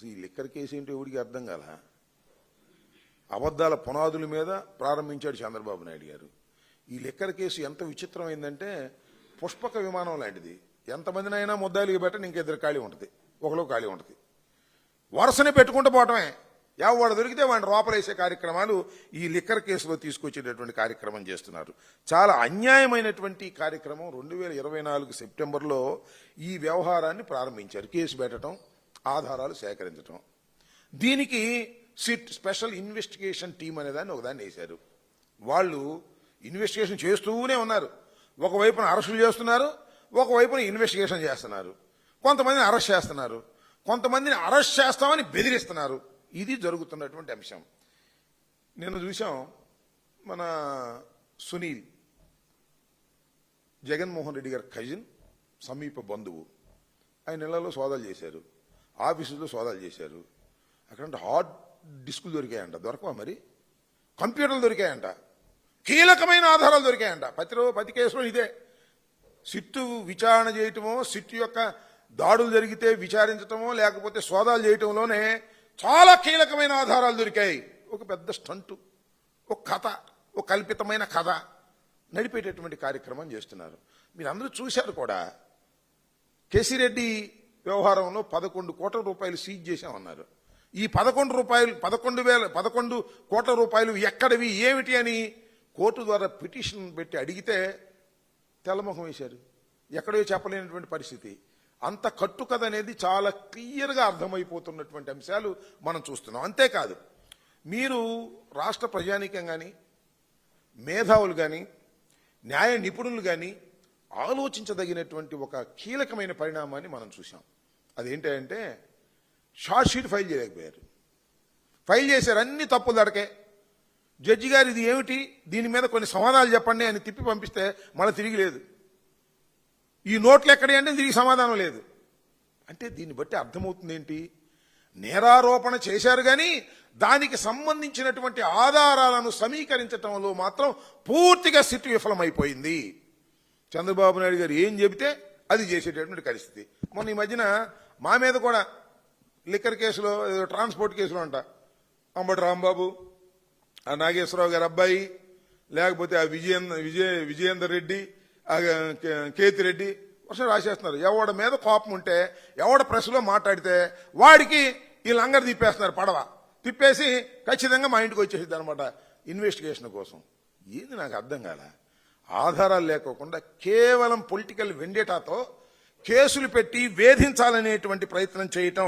అసలు ఈ liquor case ఏంటో ఎవడికి అర్థం కాల. అబద్ధాల పునాదుల మీద ప్రారంభించాడు చంద్రబాబు నాయుడు గారు. ఈ లిక్కర్ కేసు ఎంత విచిత్రమైందంటే పుష్పక విమానం లాంటిది. ఎంతమందినైనా ముద్దాయిలుగా పెట్టని ఇంకిద్దరు ఖాళీ ఉంటుంది, ఒకలో ఖాళీ ఉంటుంది. వరుసనే పెట్టుకుంటూ పోవటమే. ఎవడు దొరికితే వాడిని లోపలేసే కార్యక్రమాలు ఈ లిక్కర్ కేసులో తీసుకొచ్చేటటువంటి కార్యక్రమం చేస్తున్నారు. చాలా అన్యాయమైనటువంటి కార్యక్రమం. 2024 సెప్టెంబర్లో ఈ వ్యవహారాన్ని ప్రారంభించారు. కేసు పెట్టడం, ఆధారాలు సేకరించడం. దీనికి సిట్ స్పెషల్ ఇన్వెస్టిగేషన్ టీం అనేదాన్ని ఒకదాన్ని వేశారు. వాళ్ళు ఇన్వెస్టిగేషన్ చేస్తూనే ఉన్నారు. ఒకవైపున అరెస్టులు చేస్తున్నారు, ఒకవైపున ఇన్వెస్టిగేషన్ చేస్తున్నారు. కొంతమందిని అరెస్ట్ చేస్తున్నారు, కొంతమందిని అరెస్ట్ చేస్తామని బెదిరిస్తున్నారు. ఇది జరుగుతున్నటువంటి అంశం. నిన్న చూసాం, మన సునీల్ జగన్మోహన్ రెడ్డి గారి కజిన్, సమీప బంధువు. ఆయన ఇళ్లలో సోదాలు చేశారు, ఆఫీసులో సోదాలు చేశారు. అక్కడ హార్డ్ డిస్కులు దొరికాయంట. దొరకవా మరి? కంప్యూటర్లు దొరికాయంట, కీలకమైన ఆధారాలు దొరికాయంట. ప్రతి కేసులో ఇదే. సిట్టు విచారణ చేయటమో, సిట్టు యొక్క దాడులు జరిగితే విచారించటమో, లేకపోతే సోదాలు చేయటంలోనే చాలా కీలకమైన ఆధారాలు దొరికాయి. ఒక పెద్ద స్టంటు, ఒక కథ, ఒక కల్పితమైన కథ నడిపేటటువంటి కార్యక్రమం చేస్తున్నారు. మీరు అందరూ చూశారు కూడా. కేసిరెడ్డి వ్యవహారంలో 11 కోట్ల రూపాయలు సీజ్ చేశామన్నారు. ఈ 11 కోట్ల రూపాయలు ఎక్కడివి, ఏమిటి అని కోర్టు ద్వారా పిటిషన్ పెట్టి అడిగితే తెల్లముఖం వేశారు. ఎక్కడో చెప్పలేనటువంటి పరిస్థితి. అంత కట్టుకథ అనేది చాలా క్లియర్గా అర్థమైపోతున్నటువంటి అంశాలు మనం చూస్తున్నాం. అంతేకాదు, మీరు రాష్ట్ర ప్రజానీకం కానీ, మేధావులు కానీ, న్యాయ నిపుణులు కానీ ఆలోచించదగినటువంటి ఒక కీలకమైన పరిణామాన్ని మనం చూసాం. అదేంటంటే షార్ట్ షీట్ ఫైల్ చేయలేకపోయారు. ఫైల్ చేశారు, అన్ని తప్పులు దడకే. జడ్జి గారు ఇది ఏమిటి, దీని మీద కొన్ని సమాధానాలు చెప్పండి అని తిప్పి పంపిస్తే మళ్ళీ తిరిగి లేదు. ఈ నోట్లు ఎక్కడే అంటే తిరిగి సమాధానం లేదు. అంటే దీన్ని బట్టి అర్థమవుతుంది ఏంటి, నేరారోపణ చేశారు కానీ దానికి సంబంధించినటువంటి ఆధారాలను సమీకరించడంలో మాత్రం పూర్తిగా సిట్ విఫలమైపోయింది. చంద్రబాబు నాయుడు గారు ఏం చెబితే అది చేసేటటువంటి పరిస్థితి. మొన్న ఈ మధ్యన మా మీద కూడా లిక్కర్ కేసులో, ట్రాన్స్పోర్ట్ కేసులో అంట, అంబటి రాంబాబు, ఆ నాగేశ్వరరావు గారి అబ్బాయి, లేకపోతే ఆ విజయేందర్ రెడ్డి, కేతిరెడ్డి వర్షం రాసేస్తున్నారు. ఎవడ మీద కోపం ఉంటే, ఎవడ ప్రెస్లో మాట్లాడితే వాడికి వీళ్ళు అంగడి తిప్పేస్తున్నారు. పడవ తిప్పేసి ఖచ్చితంగా మా ఇంటికి వచ్చేసింది అనమాట ఇన్వెస్టిగేషన్ కోసం. ఏంది నాకు అర్థం కాల. ఆధారాలు లేకోకుండా కేవలం పొలిటికల్ వెండేటాతో కేసులు పెట్టి వేధించాలనేటువంటి ప్రయత్నం చేయటం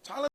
చాలా